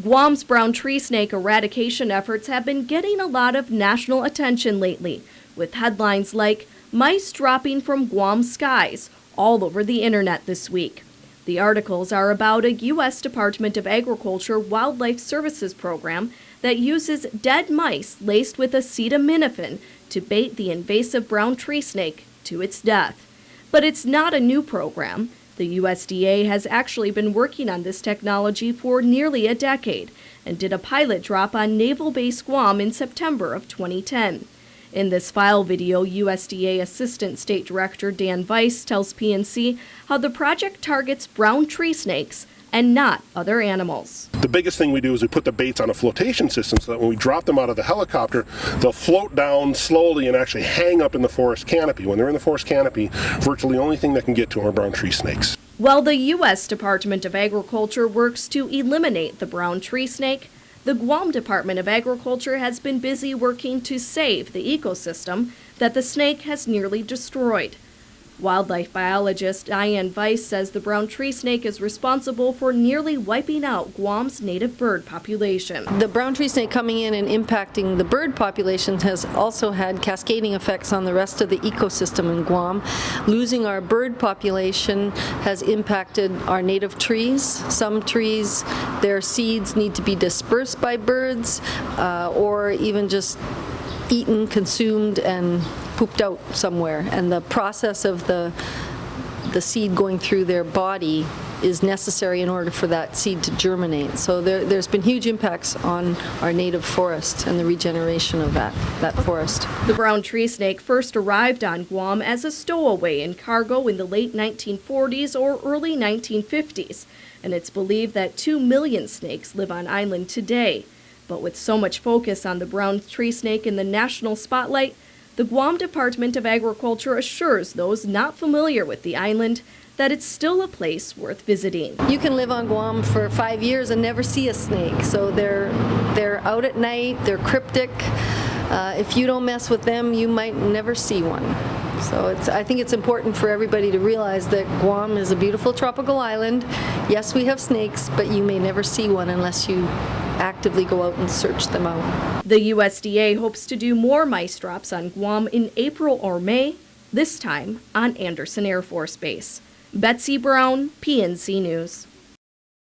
Guam's brown tree snake eradication efforts have been getting a lot of national attention lately, with headlines like "Mice dropping from Guam skies" all over the internet this week. The articles are about a U.S. Department of Agriculture Wildlife Services program that uses dead mice laced with acetaminophen to bait the invasive brown tree snake to its death. But it's not a new program. The USDA has actually been working on this technology for nearly a decade and did a pilot drop on Naval Base Guam in September of 2010. In this file video, USDA Assistant State Director Dan Weiss tells PNC how the project targets brown tree snakes and not other animals. The biggest thing we do is we put the baits on a flotation system so that when we drop them out of the helicopter, they'll float down slowly and actually hang up in the forest canopy. When they're in the forest canopy, virtually the only thing that can get to them are brown tree snakes. While the U.S. Department of Agriculture works to eliminate the brown tree snake, the Guam Department of Agriculture has been busy working to save the ecosystem that the snake has nearly destroyed. Wildlife biologist Diane Weiss says the brown tree snake is responsible for nearly wiping out Guam's native bird population. The brown tree snake coming in and impacting the bird population has also had cascading effects on the rest of the ecosystem in Guam. Losing our bird population has impacted our native trees. Some trees, their seeds need to be dispersed by birds or even just eaten, consumed, and pooped out somewhere. And the process of the seed going through their body is necessary in order for that seed to germinate. So there's been huge impacts on our native forest and the regeneration of that forest. The brown tree snake first arrived on Guam as a stowaway in cargo in the late 1940s or early 1950s, and it's believed that 2 million snakes live on island today. But with so much focus on the brown tree snake in the national spotlight, the Guam Department of Agriculture assures those not familiar with the island that it's still a place worth visiting. You can live on Guam for 5 years and never see a snake. So they're out at night, they're cryptic. If you don't mess with them, you might never see one. So I think it's important for everybody to realize that Guam is a beautiful tropical island. Yes, we have snakes, but you may never see one unless you actively go out and search them out. The USDA hopes to do more mice drops on Guam in April or May, this time on Andersen Air Force Base. Betsy Brown, PNC News.